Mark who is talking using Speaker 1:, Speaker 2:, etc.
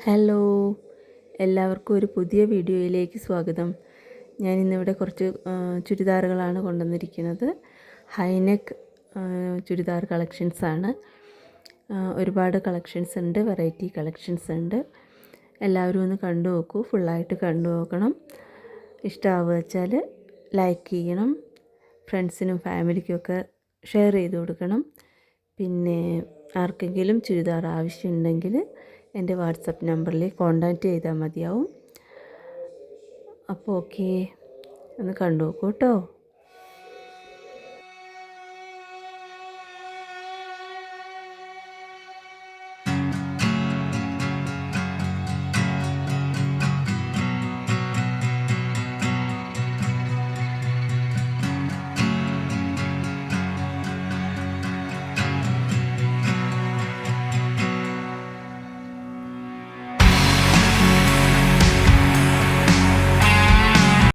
Speaker 1: Hello, എല്ലാവർക്കും ഒരു പുതിയ വീഡിയോയിലേക്ക് സ്വാഗതം. ഞാൻ ഇന്നിവിടെ കുറച്ച് ചുരിദാറുകളാണ് കൊണ്ടുവന്നിരിക്കുന്നത്. ഹൈനെക്ക് ചുരിദാർ കളക്ഷൻസാണ്. ഒരുപാട് കളക്ഷൻസ് ഉണ്ട്, വെറൈറ്റി കളക്ഷൻസ് ഉണ്ട്. എല്ലാവരും ഒന്ന് കണ്ടു നോക്കൂ, ഫുള്ളായിട്ട് കണ്ടു നോക്കണം. ഇഷ്ടമാവുക വെച്ചാൽ ലൈക്ക് ചെയ്യണം, ഫ്രണ്ട്സിനും ഫാമിലിക്കുമൊക്കെ ഷെയർ ചെയ്ത് കൊടുക്കണം. പിന്നെ ആർക്കെങ്കിലും ചുരിദാർ ആവശ്യമുണ്ടെങ്കിൽ എൻ്റെ വാട്സപ്പ് നമ്പറിൽ കോൺടാക്റ്റ് ചെയ്താൽ മതിയാവും. അപ്പോൾ ഓക്കെ, ഒന്ന് കണ്ടു നോക്കൂ കേട്ടോ.